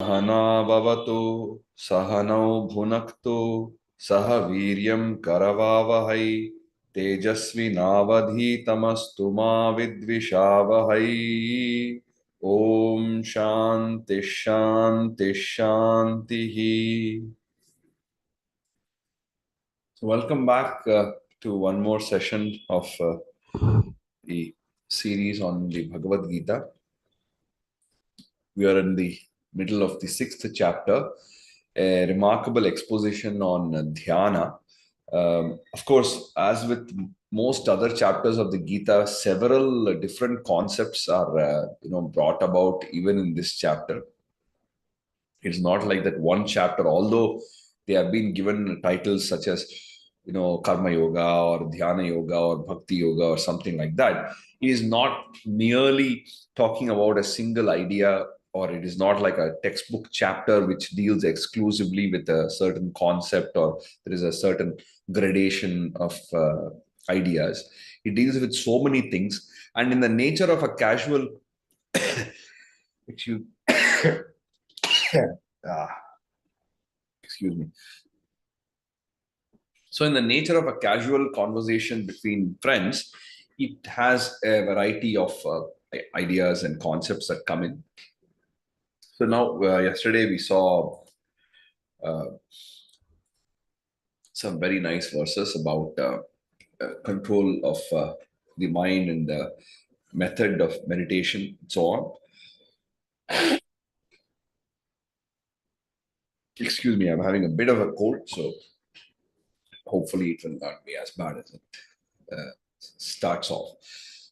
सहना भवतु सहनौ भुनक्तु सह वीर्यं करवावहै तेजस्विनावधीतमस्तु मा विद्विषावहै। ॐ शान्ति शान्ति शान्तिः। So welcome back to one more session of the series on the Bhagavad Gita. We are in the middle of the 6th chapter, a remarkable exposition on dhyana. Of course, as with most other chapters of the Gita, several different concepts are brought about even in this chapter. It's not like that one chapter, although they have been given titles such as karma yoga or dhyana yoga or bhakti yoga or something like that. It is not merely talking about a single idea, or it is not like a textbook chapter which deals exclusively with a certain concept, or there is a certain gradation of ideas. It deals with so many things, and in the nature of a casual excuse ah, excuse me. So, in the nature of a casual conversation between friends, it has a variety of ideas and concepts that come in. So, now, yesterday we saw uh, some very nice verses about control of the mind and the method of meditation and so on. Excuse me, I'm having a bit of a cold, so hopefully it will not be as bad as it starts off.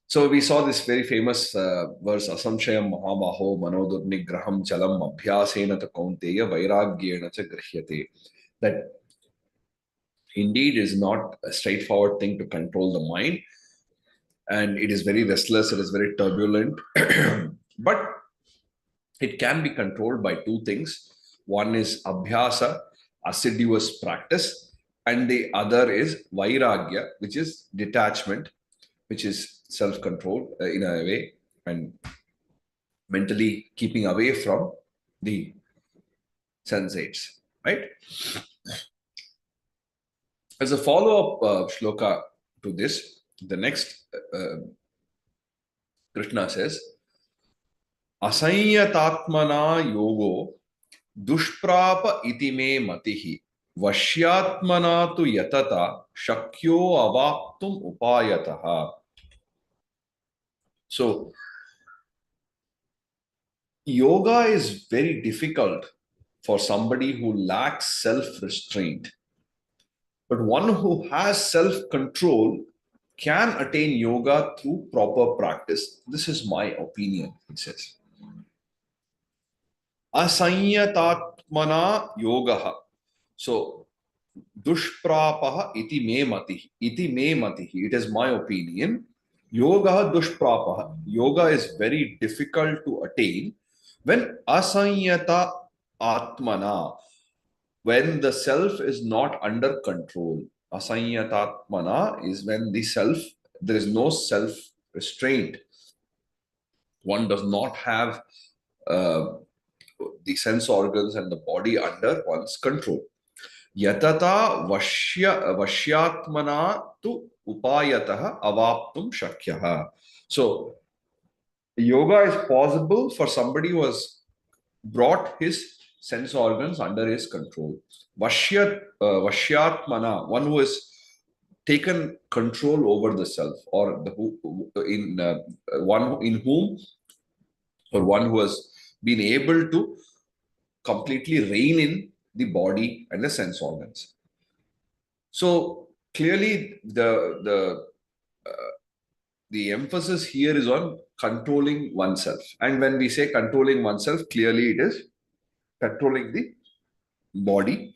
So we saw this very famous verse, Asamshayam Mahabaho Manodurnigraham Chalam Abhyasena ta Kaunteya Vairagyena cha Grihyate. That indeed is not a straightforward thing to control the mind, and it is very restless, it is very turbulent, but it can be controlled by two things. One is Abhyasa, assiduous practice, and the other is Vairagya, which is detachment, which is self-control in a way, and mentally keeping away from the sensates, right? As a follow-up shloka to this, the next Krishna says, Asanyatatmana yogo dushprapa iti me matihi vashyatmana tu yatata shakyo avaptum upayataha. So, yoga is very difficult for somebody who lacks self-restraint. But one who has self-control can attain yoga through proper practice. This is my opinion, it says. Asanyatatmana yogaha. So, dushprapaha iti me matihi. Iti me matihi. It is my opinion. Yoga dushprapaha. Yoga is very difficult to attain when asanyata atmana, when the self is not under control. Asanyatatmana is when the self, there is no self restraint. One does not have the sense organs and the body under one's control. Yatata vashyatmana tu upayataha avaptum shakyaha. So, yoga is possible for somebody who has brought his sense organs under his control. Vashyatmana, one who has taken control over the self, or one in whom, or one who has been able to completely rein in the body and the sense organs. So clearly, the emphasis here is on controlling oneself. And when we say controlling oneself, clearly it is controlling the body.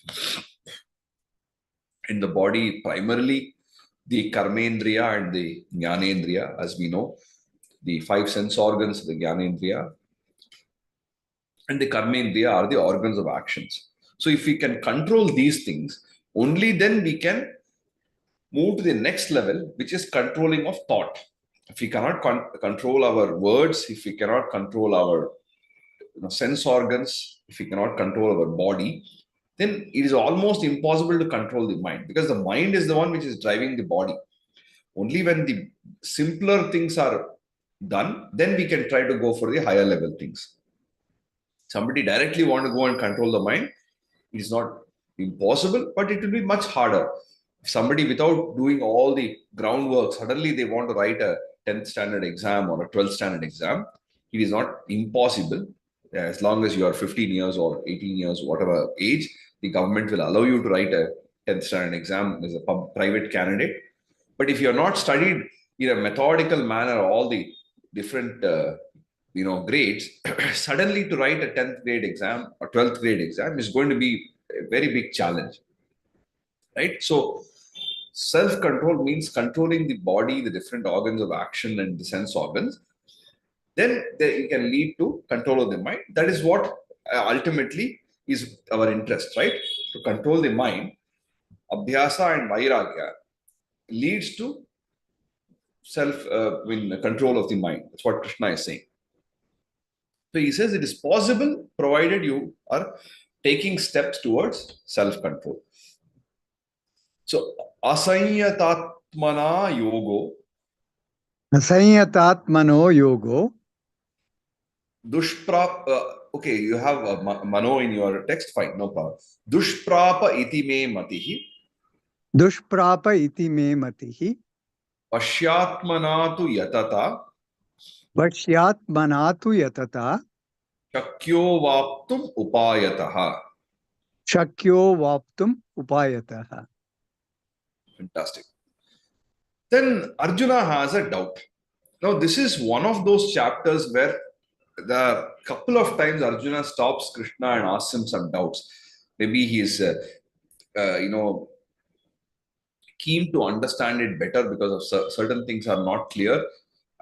In the body, primarily the karmendriya and the jnanendriya, as we know, the five sense organs, the jnanendriya and the karmendriya are the organs of actions. So if we can control these things, only then we can move to the next level, which is controlling of thought. If we cannot control our words, if we cannot control our sense organs, if we cannot control our body, then it is almost impossible to control the mind, because the mind is the one which is driving the body. Only when the simpler things are done, then we can try to go for the higher level things. Somebody directly want to go and control the mind, it is not impossible, but it will be much harder. If somebody, without doing all the groundwork, suddenly they want to write a 10th standard exam or a 12th standard exam, it is not impossible. As long as you are 15 years or 18 years, whatever age, the government will allow you to write a 10th standard exam as a private candidate. But if you are not studied in a methodical manner all the different grades, suddenly to write a 10th grade exam or 12th grade exam is going to be a very big challenge, right? So self-control means controlling the body, the different organs of action and the sense organs. Then it can lead to control of the mind. That is what ultimately is our interest, right? To control the mind. Abhyasa and vairagya leads to control of the mind. That's what Krishna is saying. So he says it is possible provided you are taking steps towards self-control. So asanyatmana yogo. Asanyatmano yogo. Okay, you have mano in your text, fine, no problem. Dushprapa iti me matihi. Dushprapa iti me matihi. Pashyatmanatu yatata. Pashyatmanatu yatata. Shakyo vaptum upayataha. Shakyo vaptum upayataha. Fantastic. Then Arjuna has a doubt. Now, this is one of those chapters where the couple of times Arjuna stops Krishna and asks him some doubts. Maybe he is, keen to understand it better because of certain things are not clear.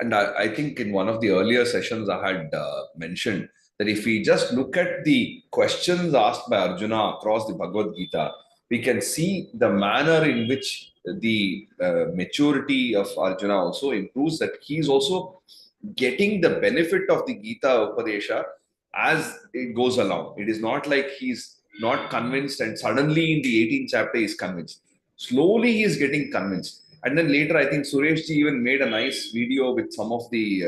And I think in one of the earlier sessions I had mentioned that if we just look at the questions asked by Arjuna across the Bhagavad Gita, we can see the manner in which the maturity of Arjuna also improves, that he is also getting the benefit of the Gita Upadesha as it goes along. It is not like he's not convinced and suddenly in the 18th chapter he's convinced. Slowly he is getting convinced. And then later, I think Suresh ji even made a nice video with some of the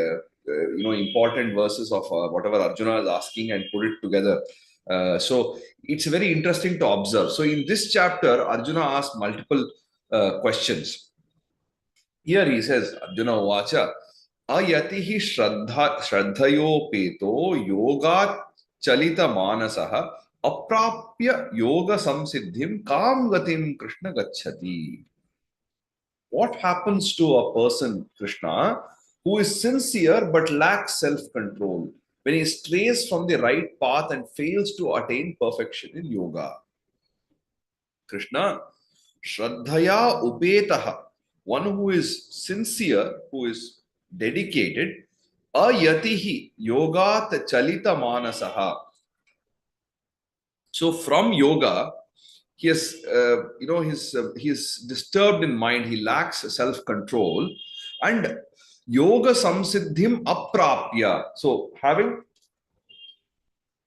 important verses of whatever Arjuna is asking and put it together. So it's very interesting to observe. So in this chapter, Arjuna asked multiple questions. Here he says, Arjuna Vacha, Ayatihi Shraddhayopeto Yoga Chalita Manasaha Aprapya Yoga Samsiddhim Kam Gatim Krishna Gachati. What happens to a person, Krishna, who is sincere but lacks self-control when he strays from the right path and fails to attain perfection in yoga? Krishna, Shraddhaya Upetaha, one who is sincere, who is dedicated, Ayatihi Yogat Chalita Manasaha. So from yoga, he is, he is disturbed in mind. He lacks self-control, and yoga samsiddhim aprapya. So having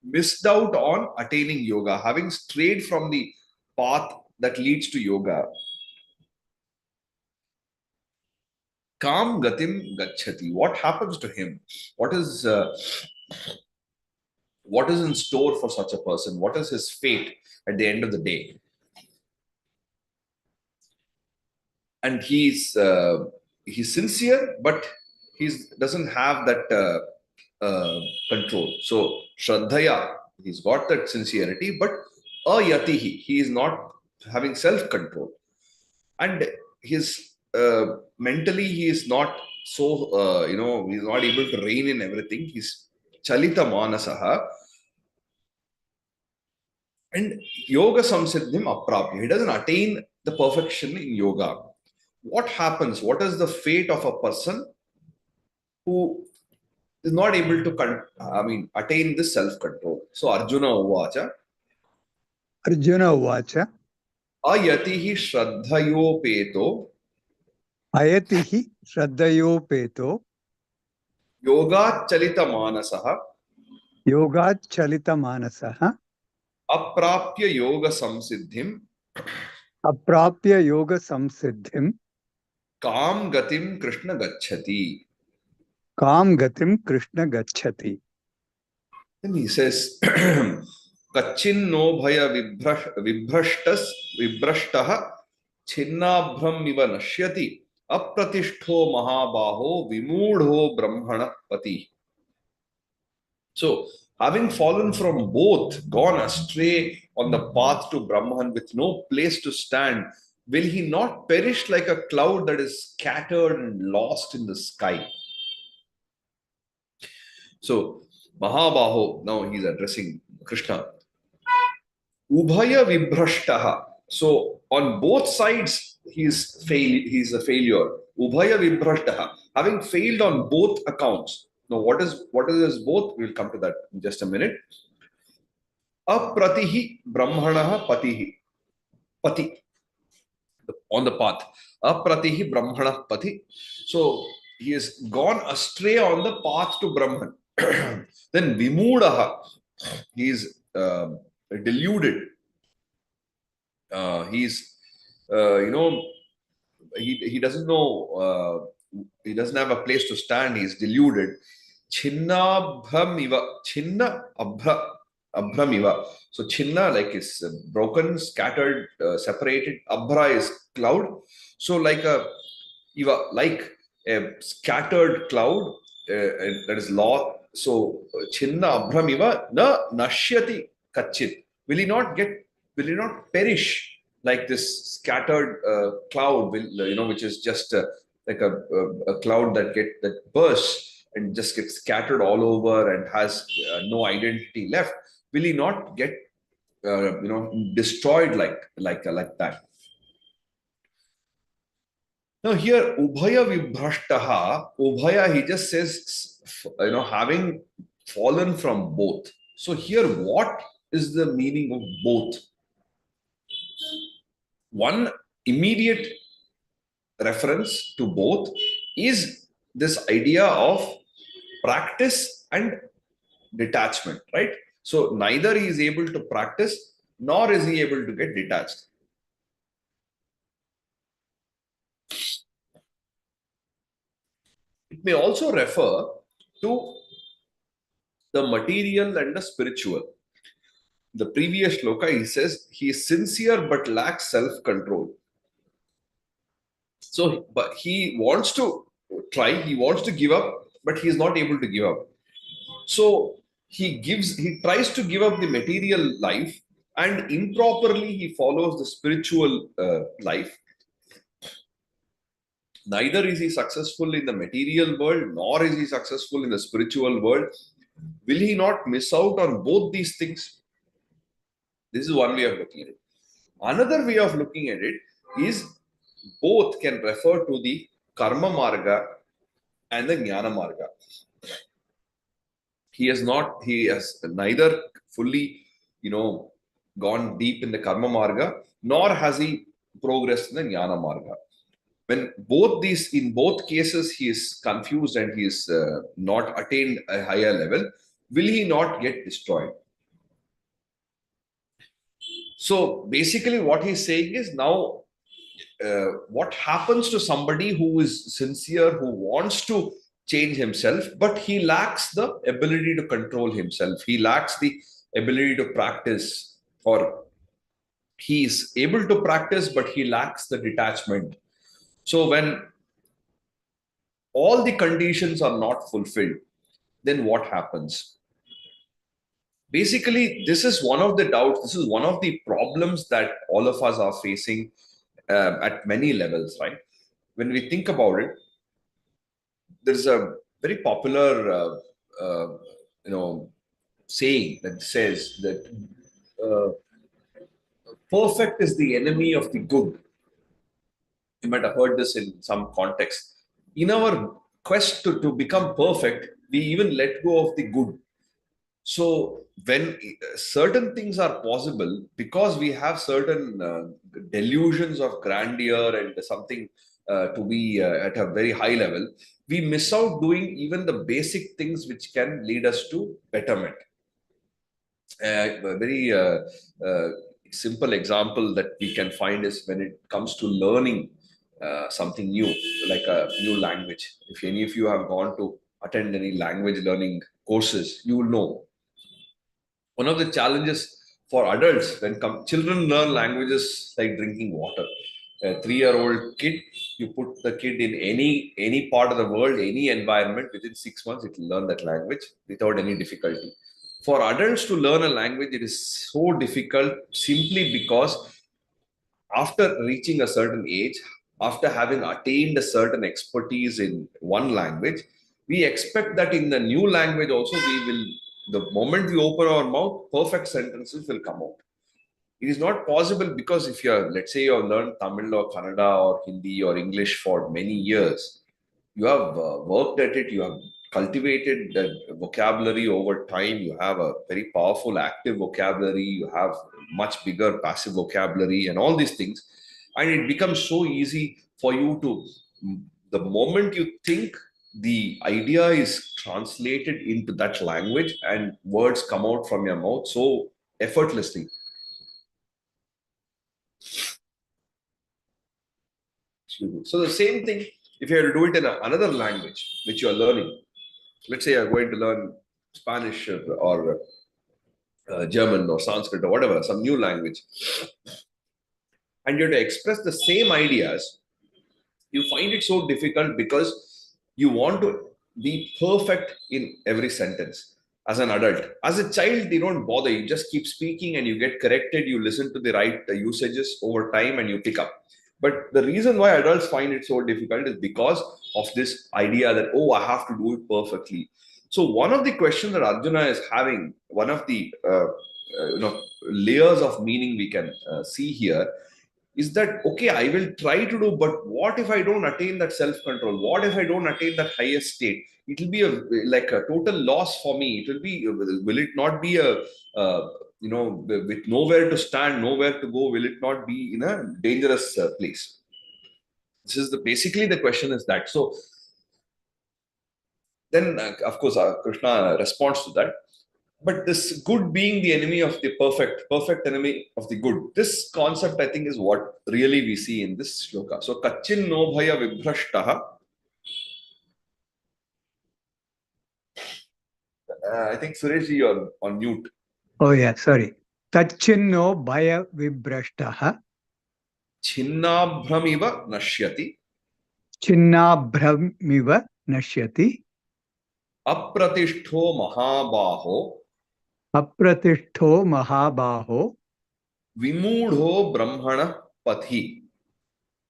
missed out on attaining yoga, having strayed from the path that leads to yoga, kam gatim gachati. What happens to him? What is in store for such a person? What is his fate at the end of the day? And he's sincere, but he doesn't have that control. So Shraddhaya, he's got that sincerity, but ayatihi, he is not having self-control, and his mentally he is not so he's not able to rein in everything. He's chalita manasaha, and yoga samsiddhim aprapya. He doesn't attain the perfection in yoga. What happens? What is the fate of a person who is not able to attain this self-control? So Arjuna Uvacha. Arjuna Uvacha. Ayatihi Shraddhayopeto. Ayatihi Shraddhayopeto. Yoga Chalita Manasaha. योगात् चलितमानसः अप्राप्य योग संसिद्धिं अप्राप्य योगसंसिद्धिं काम गतिं कृष्ण गच्छति. कां गतिं कृष्ण गच्छति. Then he says, Kachinno bhaya vibrashtas छिन्नाभ्रम इव नश्यति अप्रतिष्ठो महाबाहो विमूढ़ो ब्रह्मण पति. So, having fallen from both, gone astray on the path to Brahman with no place to stand, will he not perish like a cloud that is scattered and lost in the sky? So, Mahabaho, now he's addressing Krishna. Ubhaya vibhrashtaha. So, on both sides, he's a failure. Ubhaya vibhrashtaha. Having failed on both accounts. Now, what is this both? We'll come to that in just a minute. Apratihi brahmanaha patihi. Pati. On the path. Apratihi brahmana pati. So, he has gone astray on the path to Brahman. Then vimudaha. He is deluded. He's he doesn't know, he doesn't have a place to stand. He's deluded. Chinna abhramiva. So chinna, like, is broken, scattered, separated. Abhra is cloud. So like a scattered cloud, that is law. So chinna abhramiva na nashyati kachit. Will he not perish like this scattered cloud, which is just like a cloud that bursts and just gets scattered all over and has no identity left? Will he not get destroyed like that? Now here, ubhaya vibhrashtaha, ubhaya, he just says, having fallen from both. So here, what is the meaning of both? One immediate reference to both is this idea of practice and detachment, right? So neither he is able to practice nor is he able to get detached. It may also refer to the material and the spiritual. The previous shloka, he says, he is sincere but lacks self-control. So, but he wants to try, he wants to give up, but he is not able to give up. So he tries to give up the material life, and improperly he follows the spiritual life. Neither is he successful in the material world, nor is he successful in the spiritual world. Will he not miss out on both these things? This is one way of looking at it. Another way of looking at it is both can refer to the karma marga and the jnana marga. He has neither fully, gone deep in the karma marga, nor has he progressed in the jnana marga. When in both cases, he is confused and he is not attained a higher level, will he not get destroyed? So basically, what he's saying is now, what happens to somebody who is sincere, who wants to change himself, but he lacks the ability to control himself. He lacks the ability to practice, or he is able to practice, but he lacks the detachment. So when all the conditions are not fulfilled, then what happens? Basically, this is one of the doubts, this is one of the problems that all of us are facing at many levels, right? When we think about it, there's a very popular, saying that says that uh, perfect is the enemy of the good. You might have heard this in some context. In our quest to become perfect, we even let go of the good. So when certain things are possible, because we have certain delusions of grandeur and something to be at a very high level, we miss out doing even the basic things which can lead us to betterment. A very simple example that we can find is when it comes to learning something new, like a new language. If any of you have gone to attend any language learning courses, you will know one of the challenges for adults when children learn languages like drinking water. A 3-year-old kid, you put the kid in any part of the world, any environment, within 6 months it will learn that language without any difficulty. For adults to learn a language, it is so difficult simply because after reaching a certain age, after having attained a certain expertise in one language, we expect that in the new language also the moment we open our mouth, perfect sentences will come out. It is not possible because if you're, let's say, you've learned Tamil or Kannada or Hindi or English for many years, you have worked at it, you have cultivated the vocabulary over time, you have a very powerful active vocabulary, you have much bigger passive vocabulary, and all these things. And it becomes so easy for you to, the moment you think, the idea is translated into that language and words come out from your mouth so effortlessly. So the same thing, if you have to do it in another language which you are learning, let's say you're going to learn Spanish or German or Sanskrit or whatever, some new language, and you have to express the same ideas, you find it so difficult because you want to be perfect in every sentence. As an adult, as a child, they don't bother. You just keep speaking and you get corrected. You listen to the right usages over time and you pick up. But the reason why adults find it so difficult is because of this idea that, oh, I have to do it perfectly. So one of the questions that Arjuna is having, one of the layers of meaning we can see here is that, okay, I will try to do, but what if I don't attain that self-control? What if I don't attain that highest state? It will be like a total loss for me. It will be, will it not be a, with nowhere to stand, nowhere to go, will it not be in a dangerous place? This is basically the question is that. So then, of course, Krishna responds to that. But this good being the enemy of the perfect enemy of the good. This concept, I think, is what really we see in this shloka. So, Kachin no bhaya vibhrashtaha. I think Sureshji, you're on mute. Oh yeah, sorry. Tachinno bhaya vibrashtaha. Chinnabhramiva nashyati. Chinnabhramiva nashyati. Apratishto mahabaho. Apratishto mahabaho. Vimudho brahmana pathi.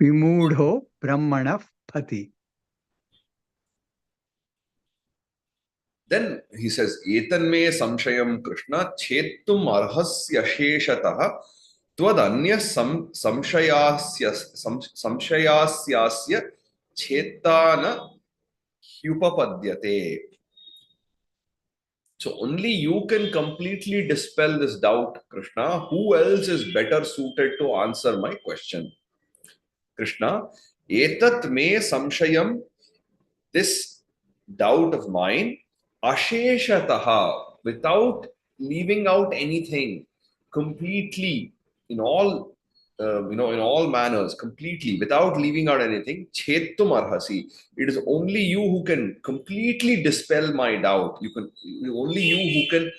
Vimudho brahmana pati. Then he says, Etanme samshayam Krishna chetum arhasya sheshatah tvad samshayasyasya chetana hyupapadyate. So only you can completely dispel this doubt, Krishna. Who else is better suited to answer my question? Krishna, etat me samshayam, this doubt of mine, asheshataha, without leaving out anything, completely, in all in all manners, completely, without leaving out anything, chetum arhasi. It is only you who can completely dispel my doubt. Only you who can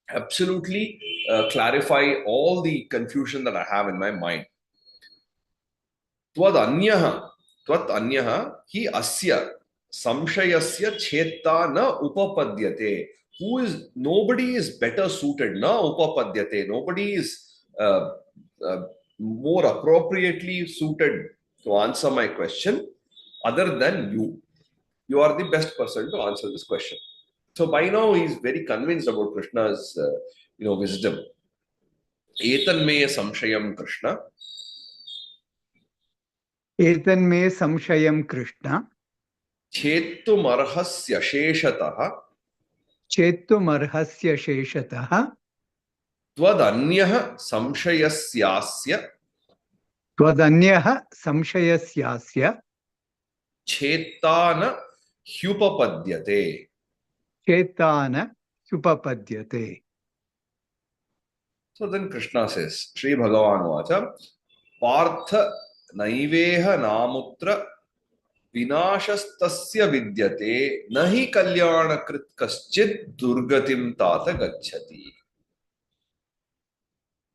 absolutely clarify all the confusion that I have in my mind. Tvad anyaha hi asya samshayasya cheta na upapadyate. Nobody is better suited, na upapadyate. Nobody is uh, uh, more appropriately suited to answer my question other than you. You are the best person to answer this question. So by now he's very convinced about Krishna's wisdom. Etanme samshayam Krishna. Etanme samshayam Krishna. Chetumarhasya sheshatah. Chetumarhasya sheshatah. Tvad samshayasyasya. Tvadanyaha samshayasyasya. Chetana hyupapadyate. Chetana supapadyate. So then Krishna says, Sri Bhagavan Vacha, Partha Naiveha Namutra Vinashastasya Vidyate Nahi Kalyana Krit Kaschit Durgatim Tata Gachati.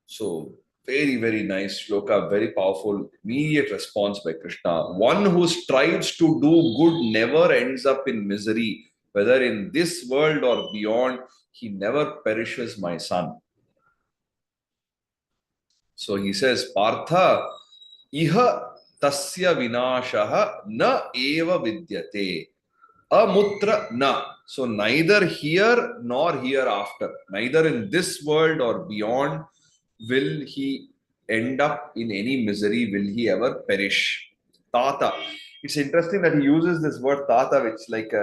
So, very, very nice shloka, very powerful, immediate response by Krishna. One who strives to do good never ends up in misery, whether in this world or beyond. He never perishes, my son. So he says, Partha, iha tasya vinashaha na eva vidyate. Amutra na. So neither here nor hereafter, neither in this world or beyond, will he end up in any misery, will he ever perish. Tata. It's interesting that he uses this word tata, which like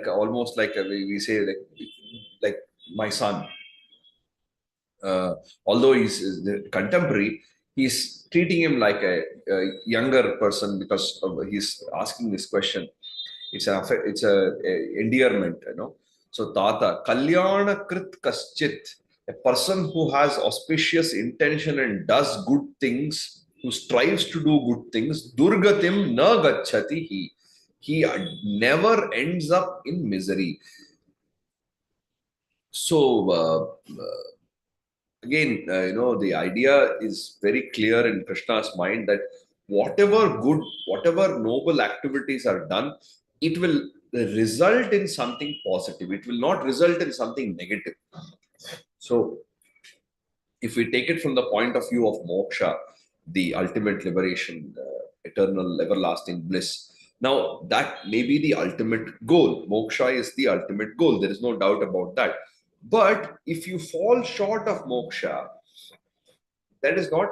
almost like we say like my son. Although he's the contemporary, he's treating him like a younger person because he's asking this question. It's a endearment, you know. So Tata, Kalyana Krit Kaschit, a person who has auspicious intention and does good things, who strives to do good things, Durgatim na gachati he never ends up in misery. So again, the idea is very clear in Krishna's mind that whatever good, whatever noble activities are done, it will result in something positive. It will not result in something negative. So, if we take it from the point of view of moksha, the ultimate liberation, eternal, everlasting bliss, now that may be the ultimate goal. Moksha is the ultimate goal. There is no doubt about that. But if you fall short of moksha, that is not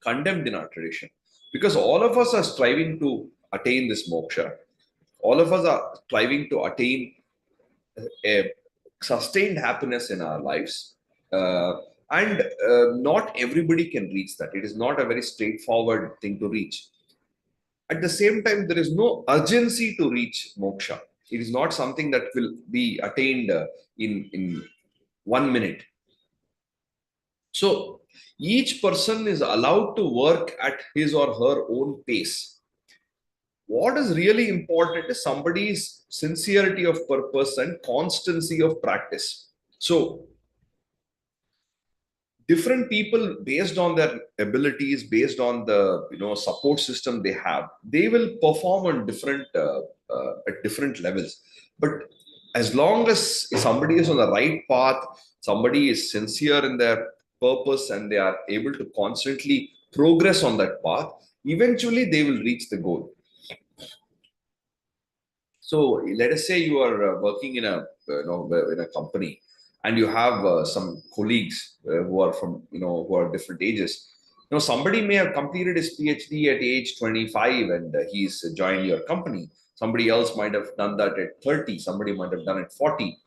condemned in our tradition because all of us are striving to attain this moksha. All of us are striving to attain a sustained happiness in our lives. And not everybody can reach that. It is not a very straightforward thing to reach. At the same time, there is no urgency to reach moksha. It is not something that will be attained in 1 minute. So each person is allowed to work at his or her own pace. What is really important is somebody's sincerity of purpose and constancy of practice. So different people, based on their abilities, based on the support system they have, they will perform on different at different levels. But as long as somebody is on the right path, somebody is sincere in their purpose, and they are able to constantly progress on that path, eventually they will reach the goal. So let us say you are working in a company, and you have some colleagues who are from who are different ages. Somebody may have completed his PhD at age 25 and he's joined your company. Somebody else might have done that at 30. Somebody might have done it 40.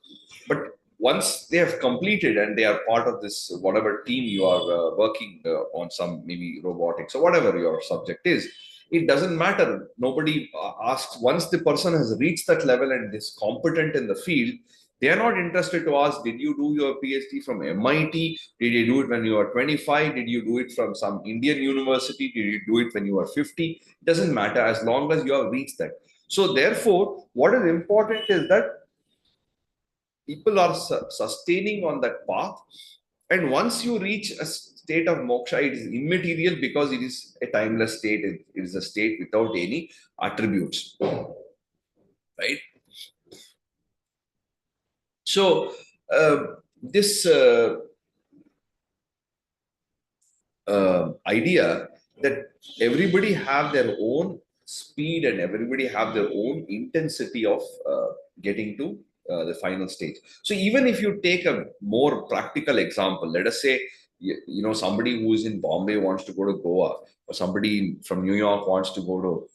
But once they have completed and they are part of this whatever team you are working on, some maybe robotics or whatever your subject is, it doesn't matter. Nobody asks. Once the person has reached that level and is competent in the field, they are not interested to ask, did you do your PhD from MIT? Did you do it when you were 25? Did you do it from some Indian university? Did you do it when you were 50? It doesn't matter as long as you have reached that. So therefore, what is important is that people are sustaining on that path. And once you reach a state of moksha, it is immaterial because it is a timeless state. It is a state without any attributes. Right? So, this idea that everybody have their own speed and everybody have their own intensity of getting to the final stage. So even if you take a more practical example, let us say somebody who is in Bombay wants to go to Goa, or somebody from New York wants to go to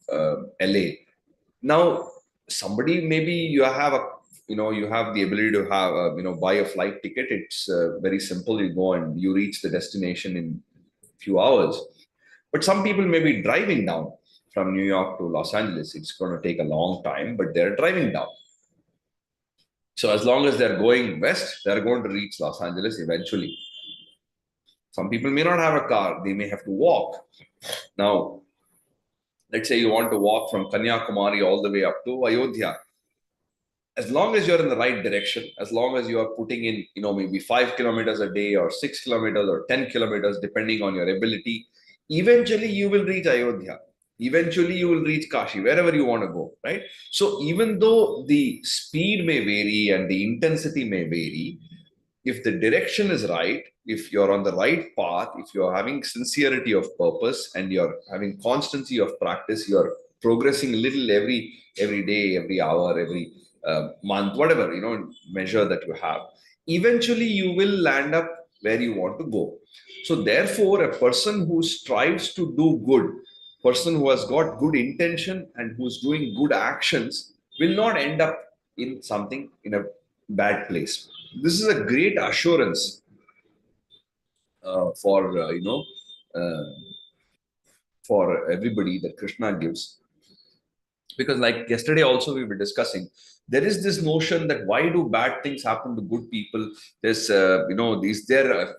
LA. Now somebody, maybe you have the ability to have buy a flight ticket. It's very simple. You go and you reach the destination in few hours. But some people may be driving down from New York to Los Angeles. It's going to take a long time, but they're driving down. So as long as they're going west, they're going to reach Los Angeles eventually. Some people may not have a car, they may have to walk. Now, let's say you want to walk from Kanyakumari all the way up to Ayodhya. As long as you're in the right direction, as long as you are putting in, maybe 5 kilometers a day or 6 kilometers or 10 kilometers, depending on your ability, eventually you will reach Ayodhya. Eventually you will reach Kashi, wherever you want to go, right? So even though the speed may vary and the intensity may vary, if the direction is right, if you're on the right path, if you're having sincerity of purpose and you're having constancy of practice, you're progressing a little every day, every hour, every month, whatever measure that you have. Eventually, you will land up where you want to go. So, therefore, a person who strives to do good, person who has got good intention and who's doing good actions, will not end up in something in a bad place. This is a great assurance for uh, for everybody that Krishna gives, because like yesterday also we were discussing, there is this notion that why do bad things happen to good people? There's is there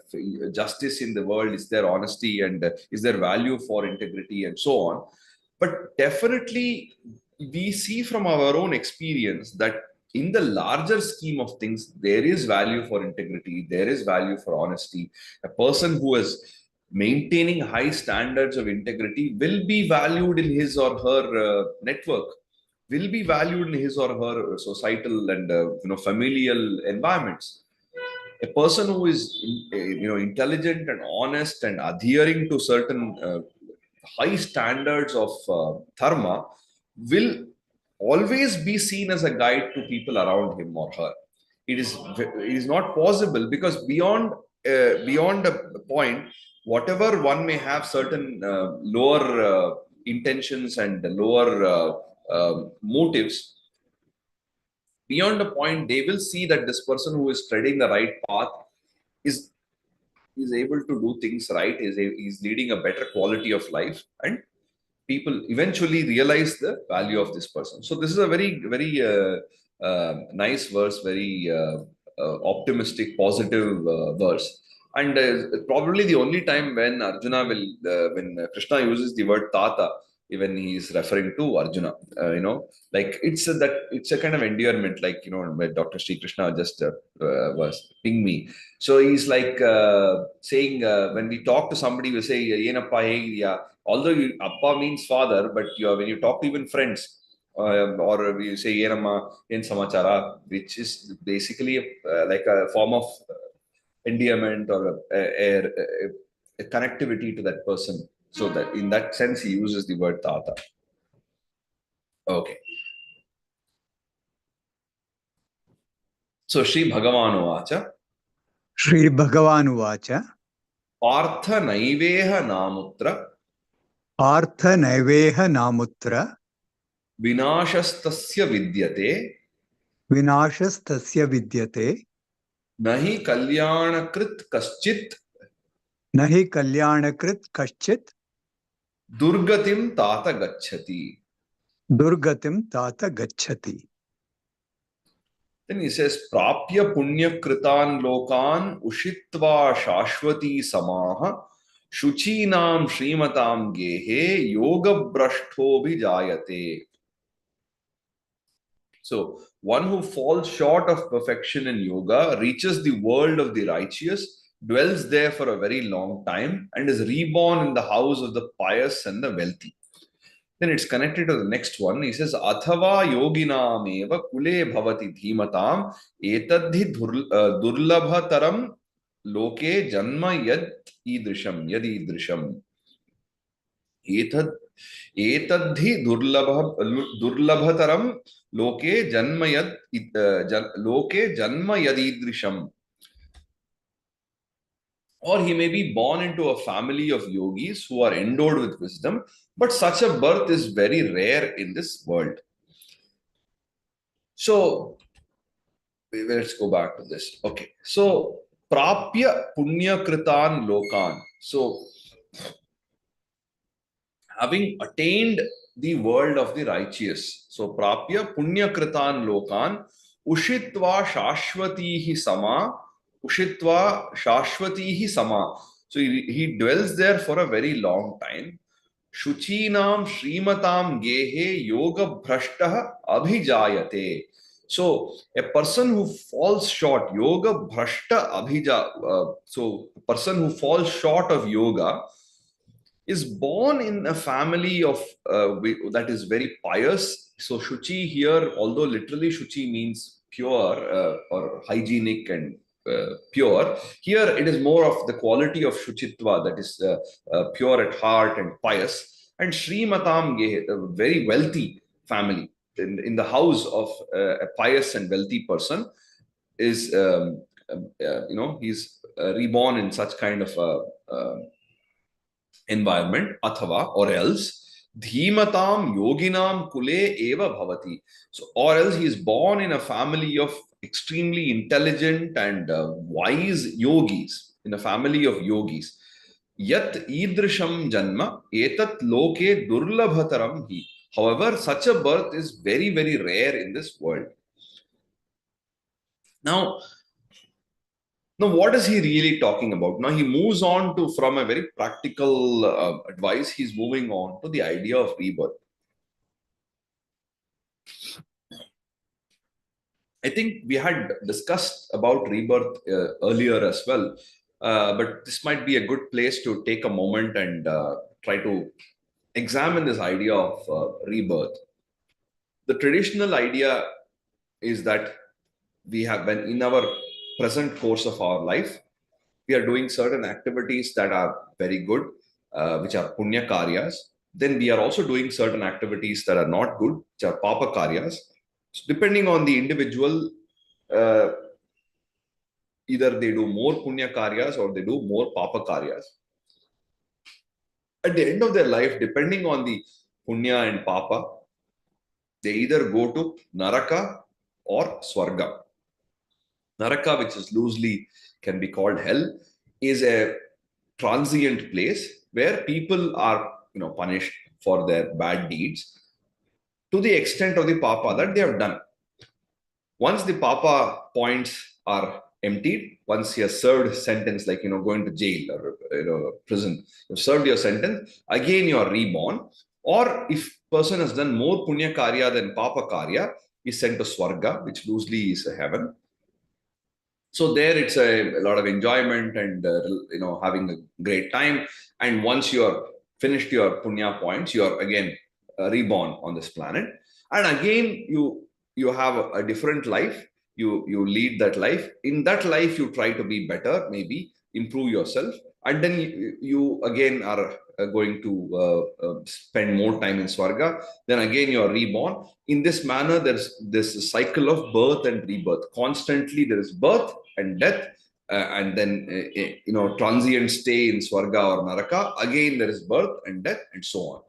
justice in the world, is there honesty, and is there value for integrity and so on? But definitely we see from our own experience that in the larger scheme of things, there is value for integrity, there is value for honesty. A person who is maintaining high standards of integrity will be valued in his or her network, will be valued in his or her societal and familial environments. A person who is intelligent and honest and adhering to certain high standards of dharma will always be seen as a guide to people around him or her. It is not possible, because beyond a point, whatever one may have certain lower intentions and lower motives, beyond a point they will see that this person who is treading the right path is is able to do things right, is leading a better quality of life, and people eventually realize the value of this person. So this is a very nice verse, very optimistic, positive verse, and probably the only time when Krishna uses the word Tata, when he is referring to Arjuna, like it's a kind of endearment, like where Dr. Sri Krishna just was ping me. So he's like saying, when we talk to somebody, we say, "Yenappa, hey, yeah." Although Appa means father, but when you talk to even friends, or we say Yenamma, Yen Samachara, which is basically like a form of endearment or a connectivity to that person. So that in that sense, he uses the word Tata. Okay. So Sri Bhagavan Vacha, श्रीभगवानुवाच Partha Naiveha Namutra, Partha नैवेह नामुत्र Vinashastasya Vidyate, विनाशस्तस्य विद्यते Nahi Kalyanakrit Kaschit, न हि कल्याणकृत् कश्चित् Durgatim Tata Gachati. दुर्गतिं तात गच्छति. Then he says, Prapya Punya Kritan Lokan Ushitva Shashwati Samaha Shuchinam Srimatam Gehe Yoga Brashto Vijayate. So, one who falls short of perfection in yoga reaches the world of the righteous, dwells there for a very long time, and is reborn in the house of the pious and the wealthy. Then it's connected to the next one. He says, Athava yoginam eva kule bhavati dhimatam etadhi durlabhataram loke janma yad idrisham. Etad etadhi durlabhataram loke janma loke janma yad idrisham. Or he may be born into a family of yogis who are endowed with wisdom, but such a birth is very rare in this world. So let's go back to this. Okay. So Prapya Punya Kritan Lokan. So having attained the world of the righteous. So Prapya Punya Kritan Lokan, Ushitva Shashvatihi Sama, Ushitva Shashvatihi Sama. So he dwells there for a very long time. Shuchinam Srimatam Gehe Yoga Bhrashtah Abhijayate. So a person who falls short, Yoga Bhrashta Abhija, so a person who falls short of yoga is born in a family of that is very pious. So Shuchi here, although literally Shuchi means pure or hygienic and pure, here it is more of the quality of Shuchitva, that is pure at heart and pious. And Srimatam Gehe, a very wealthy family in the house of a pious and wealthy person, is he's reborn in such kind of a environment, athava, or else dhimatam yoginam kule eva bhavati. So or else he is born in a family of extremely intelligent and wise yogis, in a family of yogis. Yat idrisham janma etat loke durlabhataram hi. However, such a birth is very, very rare in this world. Now, what is he really talking about? Now, he moves on to, from a very practical advice, he's moving on to the idea of rebirth. I think we had discussed about rebirth earlier as well, but this might be a good place to take a moment and try to examine this idea of rebirth. The traditional idea is that we have been in our present course of our life, we are doing certain activities that are very good, which are punya karyas. Then we are also doing certain activities that are not good, which are papa karyas. So depending on the individual, uh, either they do more punya karyas or they do more papa karyas. At the end of their life, depending on the punya and papa, they either go to naraka or swarga. Naraka, which is loosely can be called hell, is a transient place where people are punished for their bad deeds to the extent of the papa that they have done. Once the papa points are emptied, once he has served his sentence, like going to jail or prison, you've served your sentence, again you are reborn. Or if person has done more punya karya than papa karya, is sent to swarga, which loosely is a heaven. So there it's a lot of enjoyment and having a great time. And once you are finished your punya points, you are again reborn on this planet, and again you have a different life. You lead that life. In that life, you try to be better, maybe improve yourself, and then you again are going to spend more time in swarga. Then again you are reborn. In this manner, there's this cycle of birth and rebirth. Constantly there is birth and death, and then transient stay in swarga or naraka. Again there is birth and death, and so on.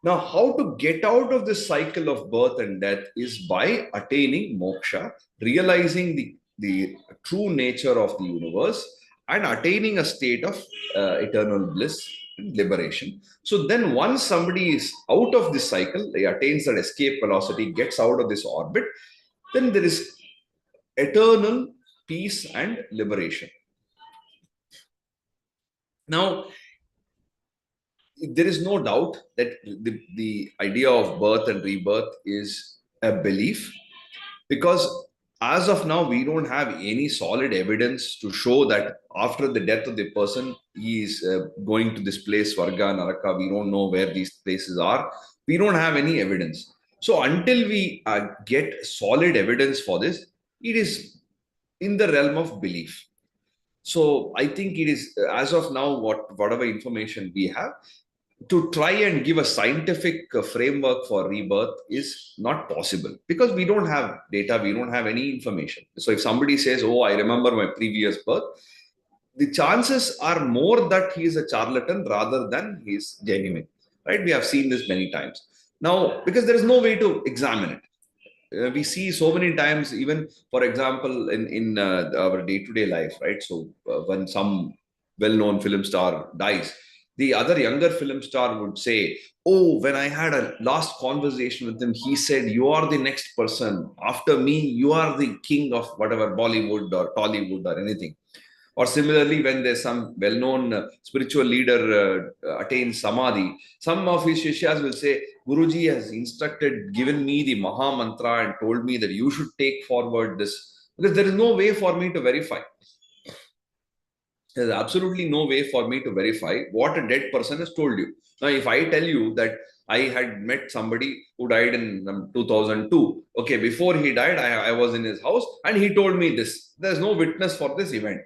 Now, how to get out of this cycle of birth and death is by attaining moksha, realizing the true nature of the universe, and attaining a state of eternal bliss and liberation. So then once somebody is out of this cycle, he attains that escape velocity, gets out of this orbit, then there is eternal peace and liberation. Now, there is no doubt that the idea of birth and rebirth is a belief, because as of now, we don't have any solid evidence to show that after the death of the person, he is going to this place, Swarga, Naraka. We don't know where these places are. We don't have any evidence. So until we get solid evidence for this, it is in the realm of belief. So I think it is, as of now, whatever information we have, to try and give a scientific framework for rebirth is not possible, because we don't have data, we don't have any information. So if somebody says, oh, I remember my previous birth, the chances are more that he is a charlatan rather than he is genuine, right? We have seen this many times. Now, because there is no way to examine it. We see so many times, even for example, in our day-to-day life, right? So when some well-known film star dies, the other younger film star would say, oh, when I had a last conversation with him, he said, you are the next person. After me, you are the king of whatever, Bollywood or Tollywood or anything. Or similarly, when there's some well-known spiritual leader attains samadhi, some of his shishyas will say, Guruji has instructed, given me the Maha Mantra and told me that you should take forward this. Because there is no way for me to verify. There's absolutely no way for me to verify what a dead person has told you. Now, if I tell you that I had met somebody who died in 2002, okay, before he died, I was in his house and he told me this. There's no witness for this event.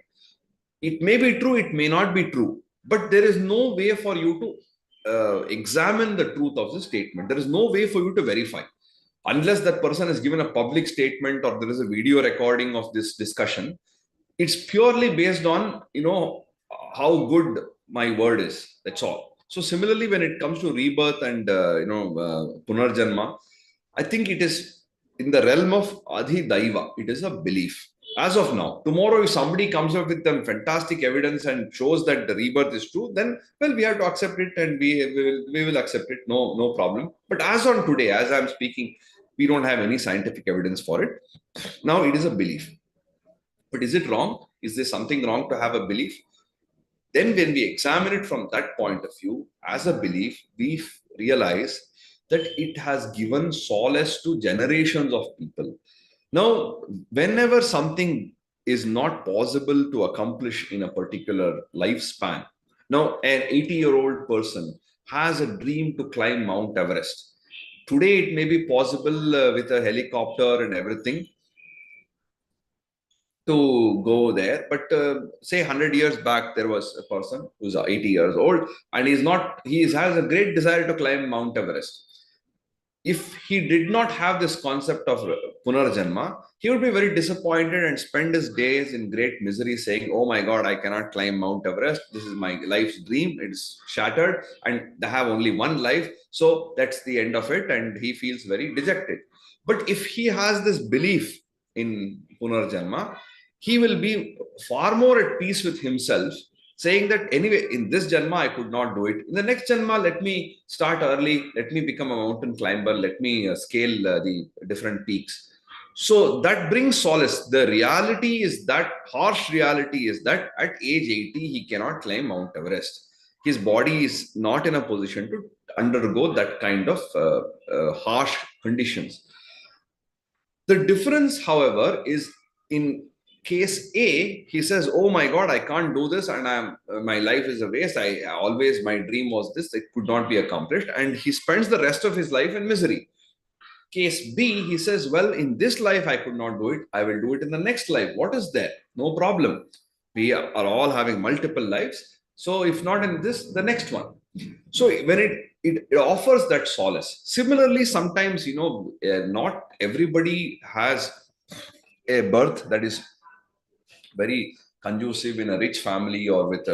It may be true, it may not be true, but there is no way for you to examine the truth of the statement. There is no way for you to verify. Unless that person has given a public statement or there is a video recording of this discussion, it's purely based on, how good my word is. That's all. So similarly, when it comes to rebirth and, punarjanma, I think it is in the realm of Adhi Daiva. It is a belief. As of now, tomorrow, if somebody comes up with some fantastic evidence and shows that the rebirth is true, then well, we have to accept it, and we will accept it. No problem. But as on today, as I'm speaking, we don't have any scientific evidence for it. Now it is a belief. But is it wrong? Is there something wrong to have a belief? Then, when we examine it from that point of view, as a belief, we realize that it has given solace to generations of people. Now, whenever something is not possible to accomplish in a particular lifespan, now an 80-year-old person has a dream to climb Mount Everest. Today, it may be possible with a helicopter and everything to go there. But say 100 years back, there was a person who's 80 years old and has a great desire to climb Mount Everest. If he did not have this concept of Punarjanma, he would be very disappointed and spend his days in great misery saying, oh my God, I cannot climb Mount Everest. This is my life's dream. It's shattered and I have only one life. So that's the end of it. And he feels very dejected. But if he has this belief in Punarjanma, he will be far more at peace with himself, saying that anyway, in this Janma, I could not do it. In the next Janma, let me start early. Let me become a mountain climber. Let me scale the different peaks. So that brings solace. The reality is that, harsh reality is that at age 80, he cannot climb Mount Everest. His body is not in a position to undergo that kind of harsh conditions. The difference, however, is in case A, he says, oh my God, I can't do this and my life is a waste. My dream was this, it could not be accomplished. And he spends the rest of his life in misery. Case B, he says, well, in this life, I could not do it. I will do it in the next life. What is there? No problem. We are all having multiple lives. So if not in this, the next one. So when it offers that solace. Similarly, sometimes, not everybody has a birth that is very conducive in a rich family or with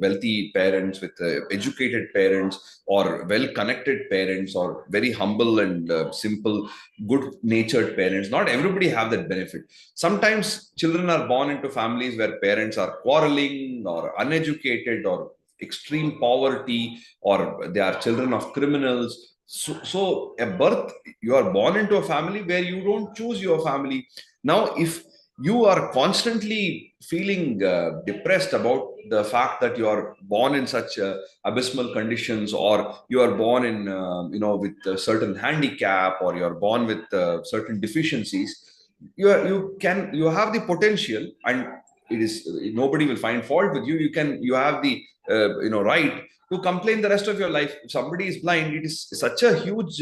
wealthy parents, with educated parents or well-connected parents or very humble and simple, good-natured parents. Not everybody have that benefit. Sometimes children are born into families where parents are quarreling or uneducated or extreme poverty, or they are children of criminals. So a birth, you are born into a family where you don't choose your family. Now, if you are constantly feeling depressed about the fact that you are born in such abysmal conditions, or you are born in with a certain handicap, or you are born with certain deficiencies, you have the potential, and it is nobody will find fault with you. You have the right to complain the rest of your life. If somebody is blind, it is such a huge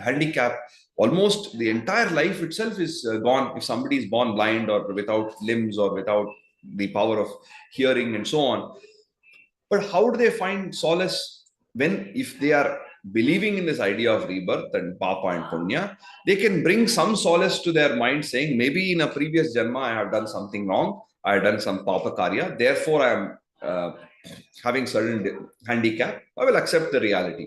handicap. Almost the entire life itself is gone if somebody is born blind or without limbs or without the power of hearing and so on. But how do they find solace when, if they are believing in this idea of rebirth and papa and punya, they can bring some solace to their mind, saying maybe in a previous janma I have done something wrong, I have done some papa karya, therefore I am having certain handicap. I will accept the reality.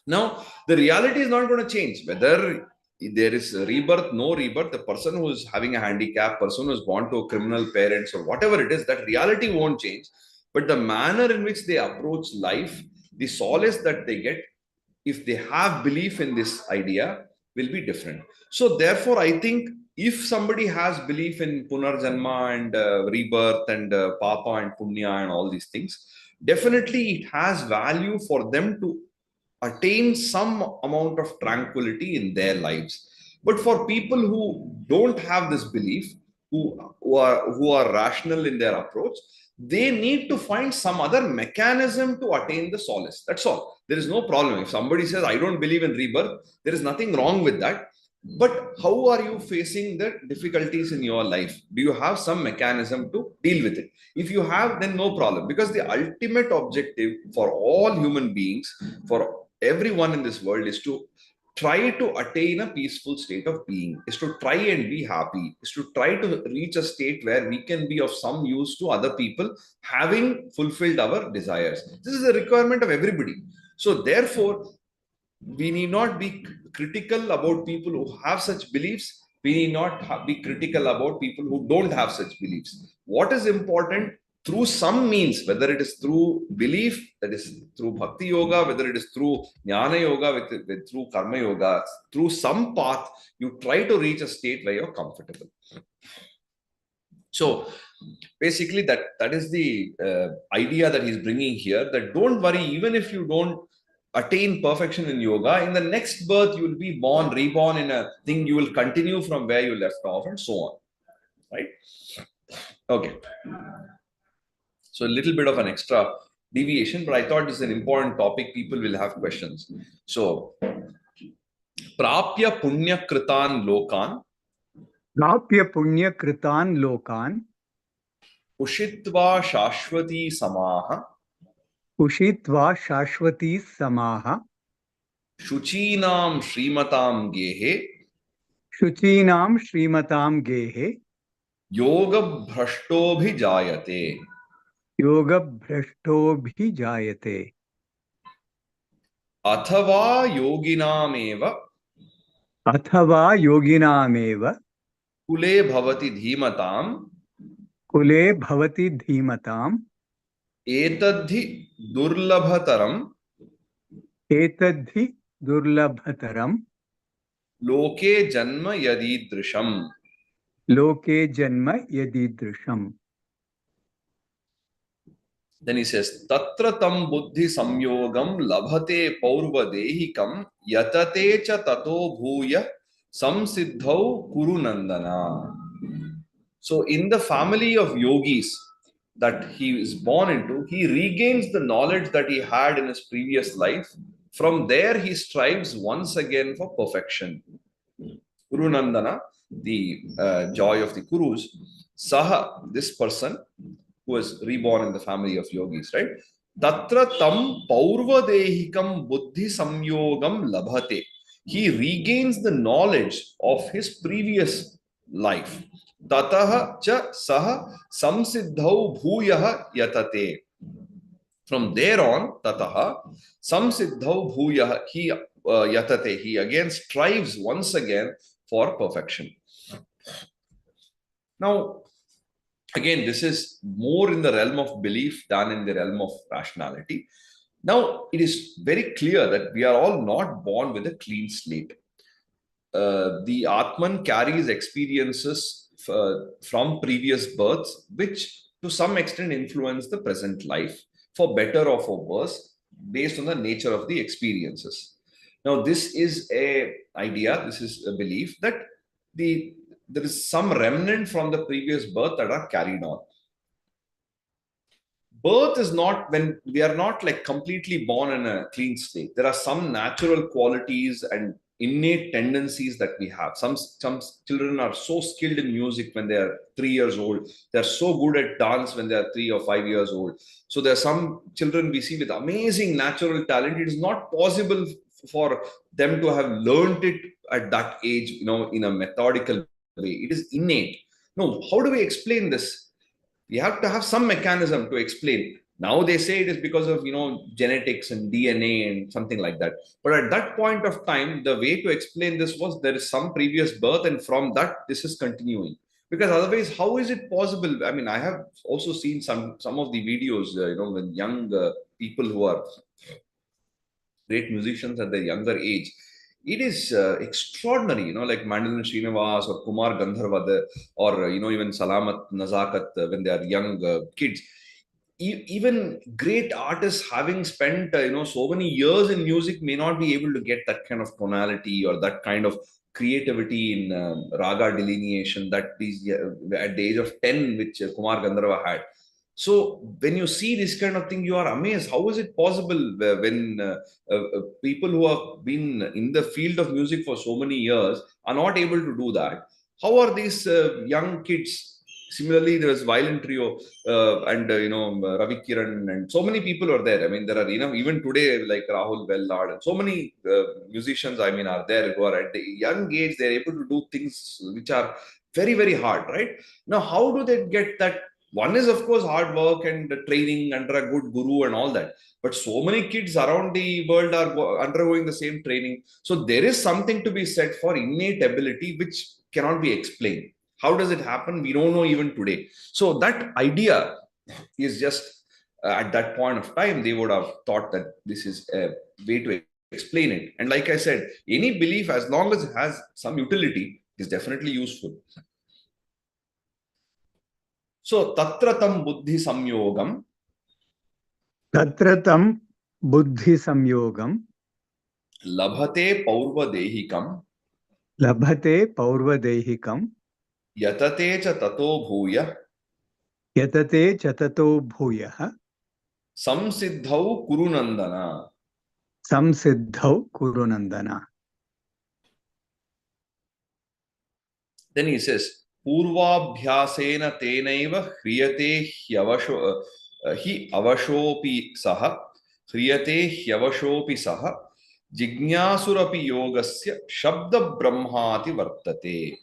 Now, the reality is not going to change. Whether there is rebirth, no rebirth, the person who is having a handicap, person who is born to criminal parents or whatever it is, that reality won't change. But the manner in which they approach life, The solace that they get, if they have belief in this idea, will be different. So therefore, I think if somebody has belief in Punarjanma and rebirth and Papa and Punya and all these things, definitely it has value for them to attain some amount of tranquility in their lives. But for people who don't have this belief, who are rational in their approach, they need to find some other mechanism to attain the solace. That's all. There is no problem. If somebody says, I don't believe in rebirth, there is nothing wrong with that. But how are you facing the difficulties in your life? Do you have some mechanism to deal with it? If you have, then no problem. Because the ultimate objective for all human beings, for everyone in this world, is to try to attain a peaceful state of being, is to try and be happy, is to try to reach a state where we can be of some use to other people, having fulfilled our desires. This is a requirement of everybody. So therefore, we need not be critical about people who have such beliefs. We need not be critical about people who don't have such beliefs. What is important, through some means, whether it is through belief, that is through bhakti yoga, whether it is through jnana yoga, through karma yoga, through some path, you try to reach a state where you're comfortable. So basically, that is the idea that he's bringing here, that don't worry, even if you don't attain perfection in yoga, in the next birth, you will be born, reborn in a thing, you will continue from where you left off, and so on. Right? Okay. So a little bit of an extra deviation, but I thought this is an important topic. People will have questions. So, prapya punya kritan lokan, प्राप्य पुण्य कृतान लोकान, ushitva shashwati samaha, उषित्वा शाश्वती समाः, शुचीनाम श्रीमताम गेहे, शुचीनां श्रीमतां गेहे, योग भ्रष्टोभिजायते. योगभ्रष्टोऽभिजायते. अथवा योगिनामेव अथवा योगिनामेव कुले भवति धीमताम् कुले भवति धीमताम्, एतद्धि दुर्लभतरम् एतद्धि दुर्लभतरम्, लोके जन्म यदीदृशम्. लोके जन्म यदीदृशम्. Then he says, Tatra tam buddhi samyogam labhate paurvadehikam yatate cha tato bhuya samsiddhau kuru nandana. So in the family of yogis that he is born into, he regains the knowledge that he had in his previous life. From there, he strives once again for perfection. Kuru Nandana, the joy of the Kurus, Saha, this person who was reborn in the family of yogis, right? Tatra tam paurvadehikam buddhi samyogam labhate. He regains the knowledge of his previous life. Tataha cha saha samsiddhau bhuyaha yatate. From there on, tataha samsiddhau bhuyaha, he yatate, he again strives once again for perfection. Now, again, this is more in the realm of belief than in the realm of rationality. Now, it is very clear that we are all not born with a clean slate. The Atman carries experiences from previous births, which to some extent influence the present life, for better or for worse, based on the nature of the experiences. Now, this is an idea, this is a belief that there is some remnant from the previous birth that are carried on. Birth is not, when we are not like completely born in a clean state. There are some natural qualities and innate tendencies that we have. Some children are so skilled in music when they are 3 years old. They're so good at dance when they are 3 or 5 years old. So there are some children we see with amazing natural talent. It is not possible for them to have learned it at that age, in a methodical way. It is innate. No, how do we explain this? We have to have some mechanism to explain. Now they say it is because of genetics and DNA and something like that. But at that point of time, the way to explain this was there is some previous birth, and from that this is continuing. Because otherwise, how is it possible? I mean, I have also seen some of the videos, when young people who are great musicians at their younger age. It is extraordinary, like Mandolin Srinivas or Kumar Gandharva, or even Salamat Nazakat when they are young kids. Even great artists, having spent so many years in music, may not be able to get that kind of tonality or that kind of creativity in raga delineation that is at the age of 10, which Kumar Gandharva had. So when you see this kind of thing, you are amazed. How is it possible when people who have been in the field of music for so many years are not able to do that? How are these young kids? Similarly, there was violin trio and Ravi Kiran and so many people are there. I mean, there are even today like Rahul Vellad and so many musicians. I mean, are there who are at the young age, they're able to do things which are very very hard. Right now, how do they get that? One is, of course, hard work and training under a good guru and all that. But so many kids around the world are undergoing the same training. So there is something to be said for innate ability, which cannot be explained. How does it happen? We don't know even today. So that idea is just at that point of time, they would have thought that this is a way to explain it. And like I said, any belief, as long as it has some utility, is definitely useful. So tatra tam buddhi samyogam. Tatra tam buddhi samyogam. Labhate paurvadehikam. Labhate paurvadehikam. Yatate cha tato bhuya. Yatate chatato bhuyah. Samsiddhau kurunandana. Samsiddhau kurunandana. Then he says, Purvabhyasena tenaiva hriyate hi avashopi saha. Hriyate hyavashopi saha. Jignasurapi yogasya shabda brahmati vartate.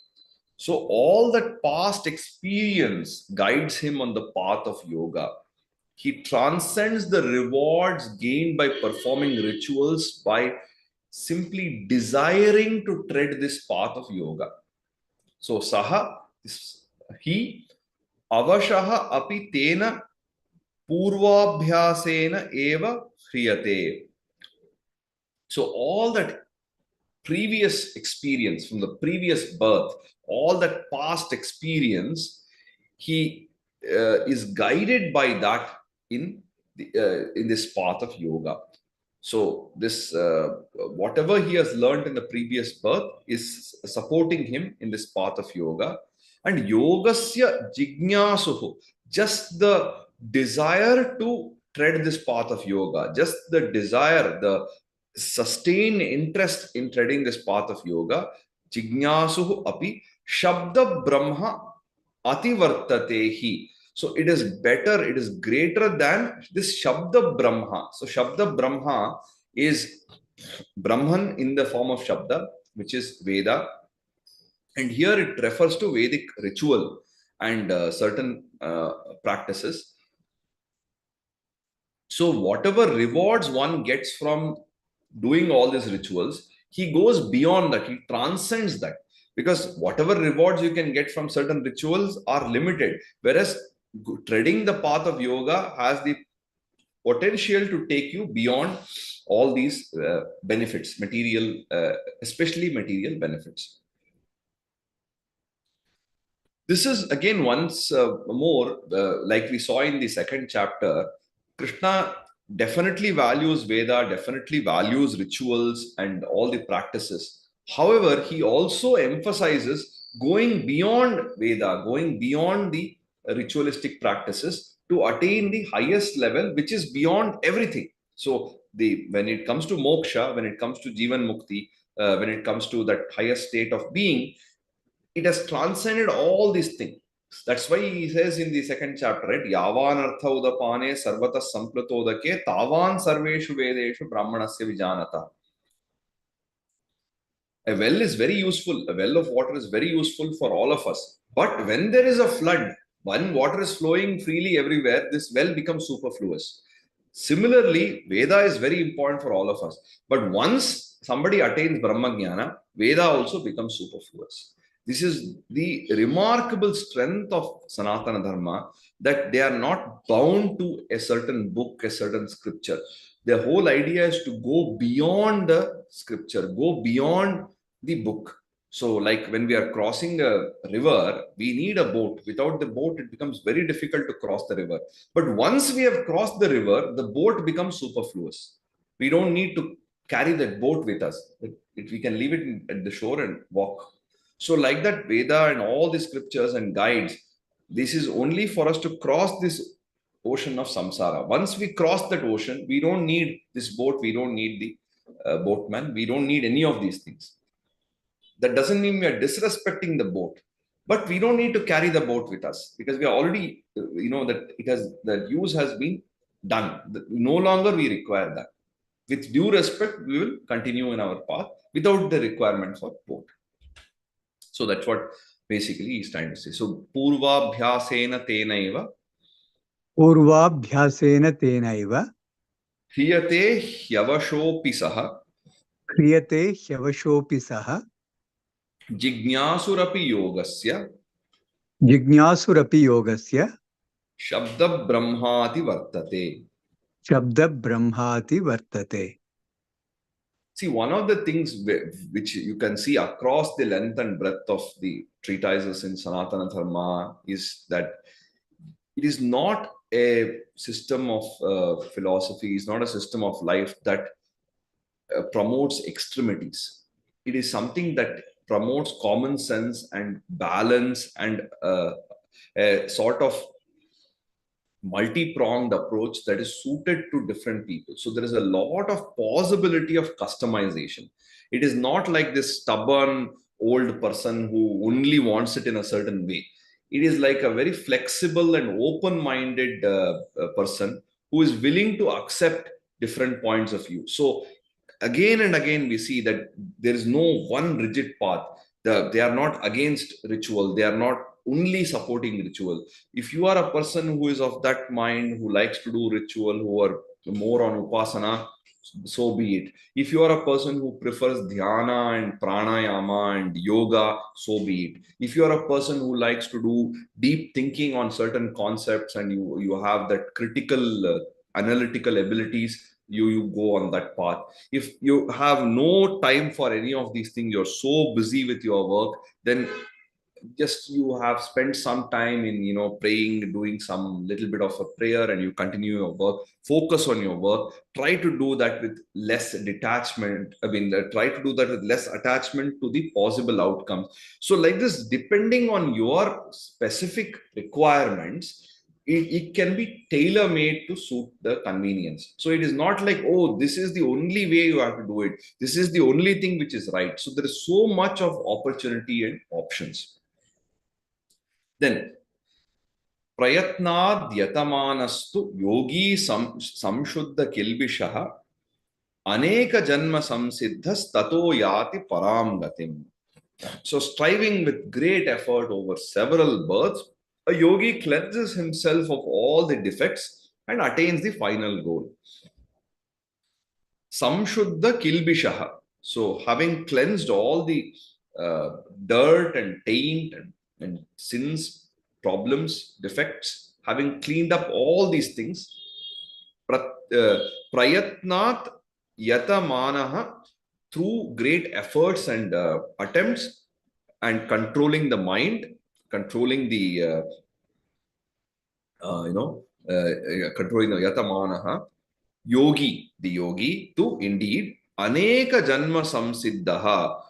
So all that past experience guides him on the path of yoga. He transcends the rewards gained by performing rituals by simply desiring to tread this path of yoga. So saha, he, avashaha api tena purvabhyasena eva hriyate. So all that previous experience from the previous birth, all that past experience, he is guided by that in this path of yoga. So this whatever he has learned in the previous birth is supporting him in this path of yoga. And yogasya jignasuhu, just the desire to tread this path of yoga, just the desire, the sustained interest in treading this path of yoga, jignasuhu api shabda brahma ativartatehi. So it is better, it is greater than this Shabda Brahma. So Shabda Brahma is Brahman in the form of Shabda, which is Veda. And here it refers to Vedic ritual and certain practices. So whatever rewards one gets from doing all these rituals, he goes beyond that, he transcends that. Because whatever rewards you can get from certain rituals are limited, whereas treading the path of yoga has the potential to take you beyond all these benefits, material, especially material benefits. This is again once more, like we saw in the second chapter, Krishna definitely values Veda, definitely values rituals and all the practices. However, he also emphasizes going beyond Veda, going beyond the ritualistic practices to attain the highest level, which is beyond everything. So when it comes to moksha, when it comes to jivan mukti, when it comes to that highest state of being, it has transcended all these things. That's why he says in the second chapter, right? Yavan artha udapane sarvata samplatodake tavan sarveshu vedeshu brahmanasya vijanata. A well is very useful. A well of water is very useful for all of us. But when there is a flood, when water is flowing freely everywhere, this well becomes superfluous. Similarly, Veda is very important for all of us. But once somebody attains Brahma Jnana, Veda also becomes superfluous. This is the remarkable strength of Sanatana Dharma, that they are not bound to a certain book, a certain scripture. The whole idea is to go beyond the scripture, go beyond the book. So, like when we are crossing a river, we need a boat. Without the boat, it becomes very difficult to cross the river. But once we have crossed the river, the boat becomes superfluous. We don't need to carry that boat with us. We can leave it at the shore and walk. So, like that, Veda and all the scriptures and guides, this is only for us to cross this ocean of samsara. Once we cross that ocean, we don't need this boat, we don't need the boatman, we don't need any of these things. That doesn't mean we are disrespecting the boat, but we don't need to carry the boat with us because we are already, that it has, the use has been done. No longer we require that. With due respect, we will continue in our path without the requirement for boat. So that's what basically he's trying to say. So purvabhyasena tenaiva पूर्वाभ्यासेन तेनैव hriyate hyavashopi saha क्रियते ह्यवशोऽपि सः jignasurapi yogasya जिज्ञासुरपि योगस्य shabda brahmati vartate. शब्दब्रह्माति वर्तते. See, one of the things which you can see across the length and breadth of the treatises in Sanatana Dharma is that it is not a system of philosophy, it's not a system of life that promotes extremities. It is something that promotes common sense and balance and a sort of multi-pronged approach that is suited to different people. So there is a lot of possibility of customization. It is not like this stubborn old person who only wants it in a certain way. It is like a very flexible and open-minded person who is willing to accept different points of view. So again and again, we see that there is no one rigid path. They are not against ritual. They are not only supporting ritual. If you are a person who is of that mind, who likes to do ritual, who are more on upasana, so be it. If you are a person who prefers dhyana and pranayama and yoga, so be it. If you are a person who likes to do deep thinking on certain concepts and you have that critical analytical abilities, you go on that path. If you have no time for any of these things, you're so busy with your work, then just you have spent some time in praying, doing some little bit of a prayer, and you continue your work, focus on your work, try to do that with less detachment. Try to do that with less attachment to the possible outcomes. So like this, depending on your specific requirements, it can be tailor made to suit the convenience. So it is not like, oh, this is the only way you have to do it, this is the only thing which is right. So there is so much of opportunity and options. Then prayatnad yatamanastu yogi samshuddha kilbishaha aneka janma samsiddhas tato yati param gatim. So striving with great effort over several births, a yogi cleanses himself of all the defects and attains the final goal. Samshuddha kilbishaha. So having cleansed all the dirt and taint and sins, problems, defects, having cleaned up all these things, prayatnat yatamanaha, through great efforts and attempts and controlling the mind, controlling the controlling the yatamanaha, the yogi, to indeed aneka janma samsiddhaha,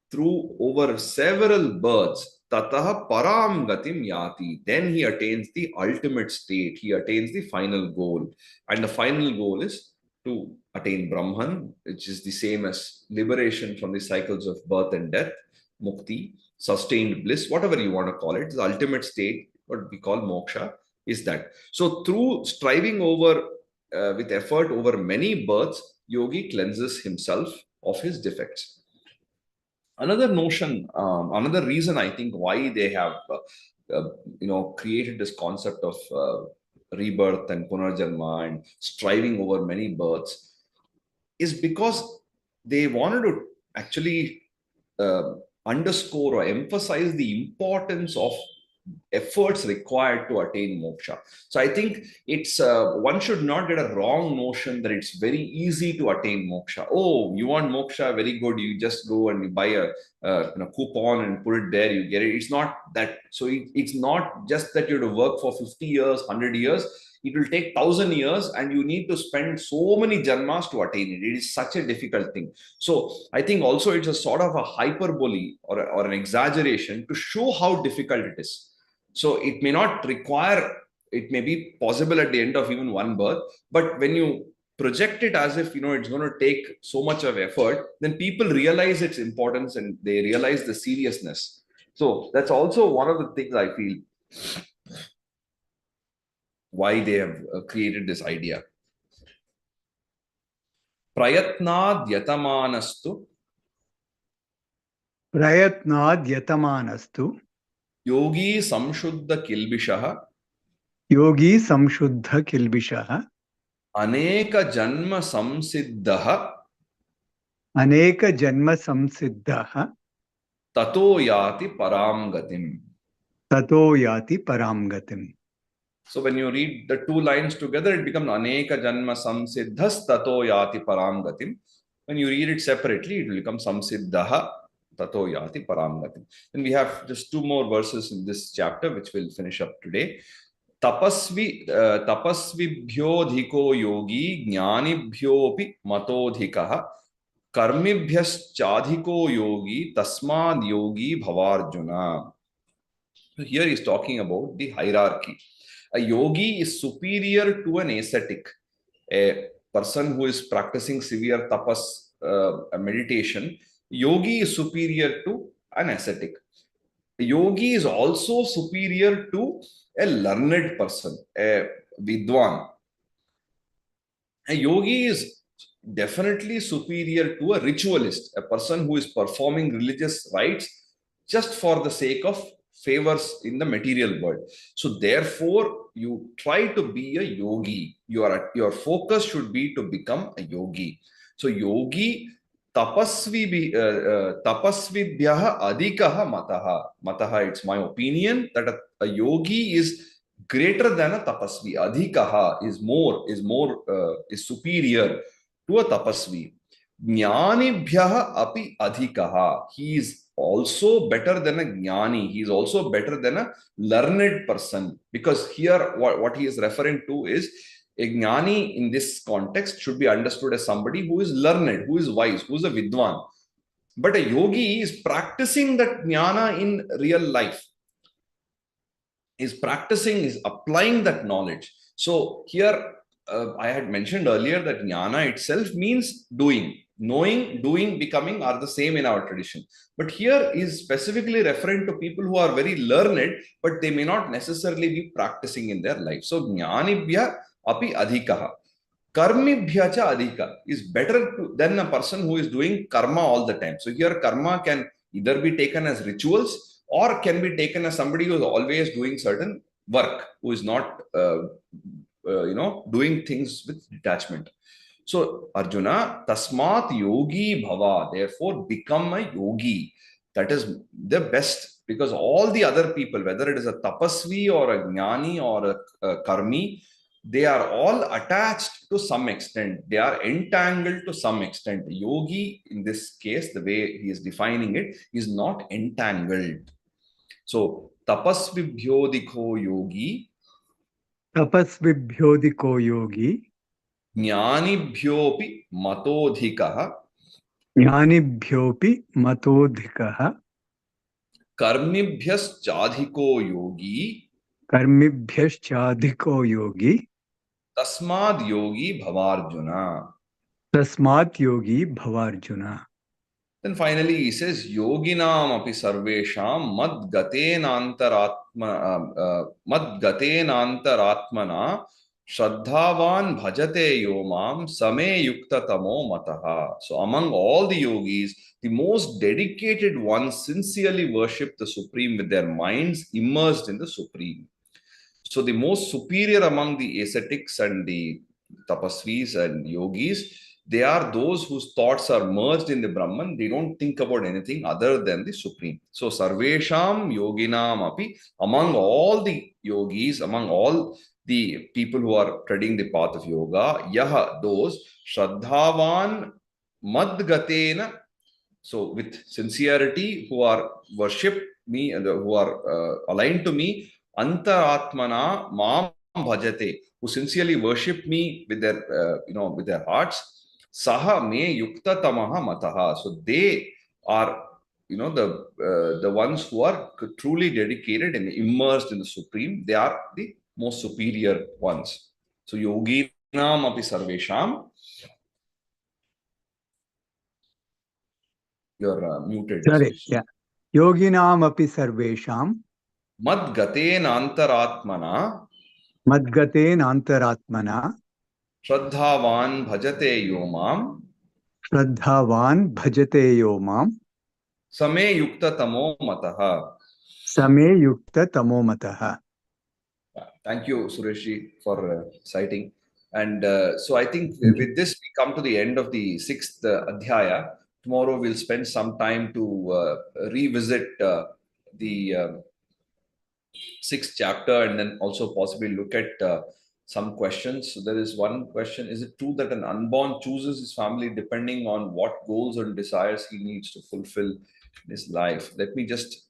through over several births, tataha param gatim yati, then he attains the ultimate state, he attains the final goal. And the final goal is to attain Brahman, which is the same as liberation from the cycles of birth and death, mukti, sustained bliss, whatever you want to call it, the ultimate state, what we call moksha, is that. So through striving over with effort over many births, yogi cleanses himself of his defects. Another notion, another reason I think why they have created this concept of rebirth and punarjanma and striving over many births is because they wanted to actually underscore or emphasize the importance of efforts required to attain moksha. So I think it's one should not get a wrong notion that it's very easy to attain moksha. Oh, you want moksha? Very good. You just go and you buy a coupon and put it there. You get it. It's not that. So it's not just that you have to work for 50 years, 100 years. It will take 1,000 years, and you need to spend so many janmas to attain it. It is such a difficult thing. So I think also it's a sort of a hyperbole or an exaggeration to show how difficult it is. So it may not require, it may be possible at the end of even one birth, but when you project it as if it's going to take so much of effort, then people realize its importance and they realize the seriousness. So that's also one of the things I feel why they have created this idea. Prayatnad yatamanastu प्रयत्नाद्यतमानस्तु yogi samshuddha kilbishaha योगी संशुद्ध किल्बिषः अनेक जन्म संसिद्धः अनेक जन्म संसिद्धः ततो याति पराम गतिम. ततो याति पराम गतिम्. So when you read the two lines together, it becomes aneka janma samsiddhas tato yati param gatim. When you read it separately, it will become samsiddhaha tato yati param gatim. Then we have just two more verses in this chapter, which we'll finish up today. Tapasvibhyodhiko yogi jnanibhyopi matodhikaha karmibhyaschadhiko yogi tasmad yogi bhavarjuna. So here he's talking about the hierarchy. A yogi is superior to an ascetic. A person who is practicing severe tapas meditation, yogi is superior to an ascetic. A yogi is also superior to a learned person, a vidwan. A yogi is definitely superior to a ritualist, a person who is performing religious rites just for the sake of favors in the material world. So therefore, you try to be a yogi. Your focus should be to become a yogi. So yogi tapasvibhyaha adhikaha mataha. Mataha, it's my opinion that a yogi is greater than a tapasvi. Adhikaha is superior to a tapasvi. Jnanibhyaha api adhikaha. He is also better than a jnani. He is also better than a learned person. Because here what he is referring to is a jnani in this context should be understood as somebody who is learned, who is wise, who is a vidwan. But a yogi is practicing that jnana in real life. Is practicing, is applying that knowledge. So here I had mentioned earlier that jnana itself means doing. Knowing, doing, becoming are the same in our tradition. But here is specifically referring to people who are very learned, but they may not necessarily be practicing in their life. So jnanibhya api adhikaha. Karmibhya cha adhika is better than a person who is doing karma all the time. So here karma can either be taken as rituals or can be taken as somebody who is always doing certain work, who is not doing things with detachment. So Arjuna, tasmat yogi bhava, therefore become a yogi. That is the best, because all the other people, whether it is a tapasvi or a jnani or a karmi, they are all attached to some extent. They are entangled to some extent. Yogi, in this case, the way he is defining it, is not entangled. So tapasvibhyodhiko yogi, तपस्विभ्योऽधिको योगी ज्ञानिभ्योऽपि मतोऽधिकः ज्ञानिभ्योऽपि मतोऽधिकः कर्मिभ्यश्चाधिको योगी कर्मिभ्यश्चाधिको योगी तस्माद् योगी भवार्जुना. तस्मात् योगी भवार्जुन. Then finally he says yoginam api sarvesham madgatenantaratmana shraddhavan bhajate yomam same yukta tamo mataha. So among all the yogis, the most dedicated ones sincerely worship the Supreme with their minds immersed in the Supreme. So the most superior among the ascetics and the tapasvis and yogis, they are those whose thoughts are merged in the Brahman. They don't think about anything other than the Supreme. So, Sarvesham Yoginam api, among all the yogis, among all the people who are treading the path of yoga, yaha, those, Shraddhavan Madgatena, so with sincerity, who are worship me and who are aligned to me, Antaratmana Mam Bhajate, who sincerely worship me with their, with their hearts. Saha me yukta tamaha mataha. So they are, the ones who are truly dedicated and immersed in the Supreme. They are the most superior ones. So yoginam api sarvesham. You're muted, Sorry, Suresh. yeah. Yoginam api sarvesham Madgatena antaratmana madgaten antaratmana Shraddhavan bhajate yomam shraddhavan bhajate yo mam Same yukta tamo mataha. same yukta tamo mataha. Thank you, Sureshi, for citing. And so I think Thank you. with this, we come to the end of the sixth adhyaya. Tomorrow, we'll spend some time to revisit the sixth chapter and then also possibly look at some questions. So there is one question. Is it true that an unborn chooses his family depending on what goals and desires he needs to fulfill in his life? Let me just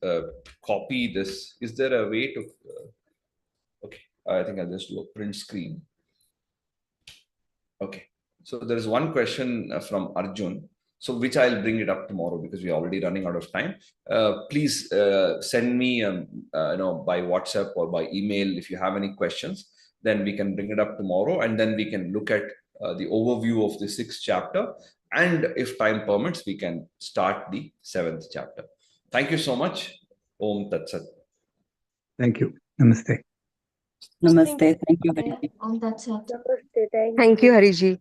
copy this. Is there a way to... okay, I think I'll just do a print screen. Okay. So there is one question from Arjun. So which I'll bring it up tomorrow because we're already running out of time. Please send me, by WhatsApp or by email if you have any questions. Then we can bring it up tomorrow, and then we can look at the overview of the sixth chapter. And if time permits, we can start the seventh chapter. Thank you so much. Om Tat Sat. Thank you. Namaste. Namaste. Thank you very much. Om Tat Sat. Namaste. Thank Thank you, Hariji.